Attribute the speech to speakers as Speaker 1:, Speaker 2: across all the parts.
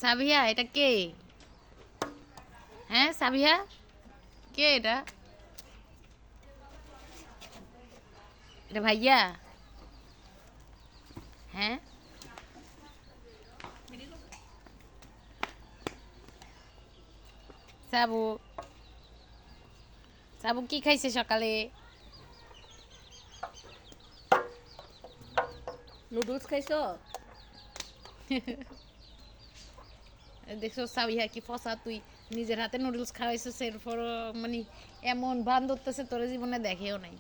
Speaker 1: সাবিয়া এটা কে? হ্যাঁ সাবিয়া, কে এটা? এটা ভাইয়া? হ্যাঁ সাবু, সাবু কি খাইছে সকালে?
Speaker 2: নুডলস খাইছো?
Speaker 1: দেখছো সাবিয়া কি ফসা, তুই নিজের হাতে নুডলস খাওয়াইছিস, এরপর মানে এমন ভান ধরতেছে তোর জীবনে দেখেও নাই।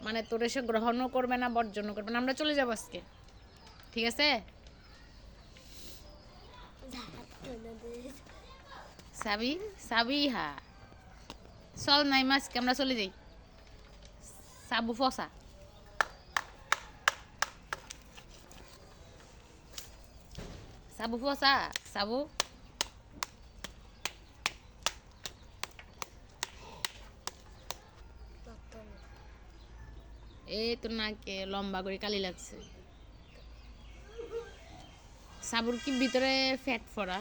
Speaker 1: মানে তোর এসে গ্রহণও করবে না, বর্জনও করবে না। আমরা চলে যাবো আজকে, ঠিক আছে? সাবি, সাবিহা চল নাই মাসকে আমরা চলে যাই। সাবু ফসা, সাবু ফসা, সাবু এই তোর নাকে লম্বা করে কালি লাগছে। সাবুর কি ভিতরে ফ্যাট ফড়া,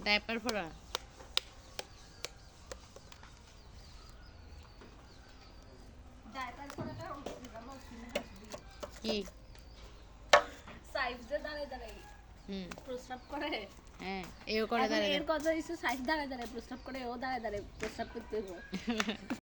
Speaker 1: ডাইপার ফড়া? কি
Speaker 2: সাইফ যে দাঁড়ায় দাঁড়ায়
Speaker 1: হুম
Speaker 2: প্রস্রাব করে।
Speaker 1: হ্যাঁ এও করে
Speaker 2: এখন
Speaker 1: দাঁড়ায়
Speaker 2: এর কথা হইছে সাইফ দাঁড়ায় দাঁড়ায় প্রস্রাব করে, ও দাঁড়ায় দাঁড়ায় প্রস্রাব করতে হইব।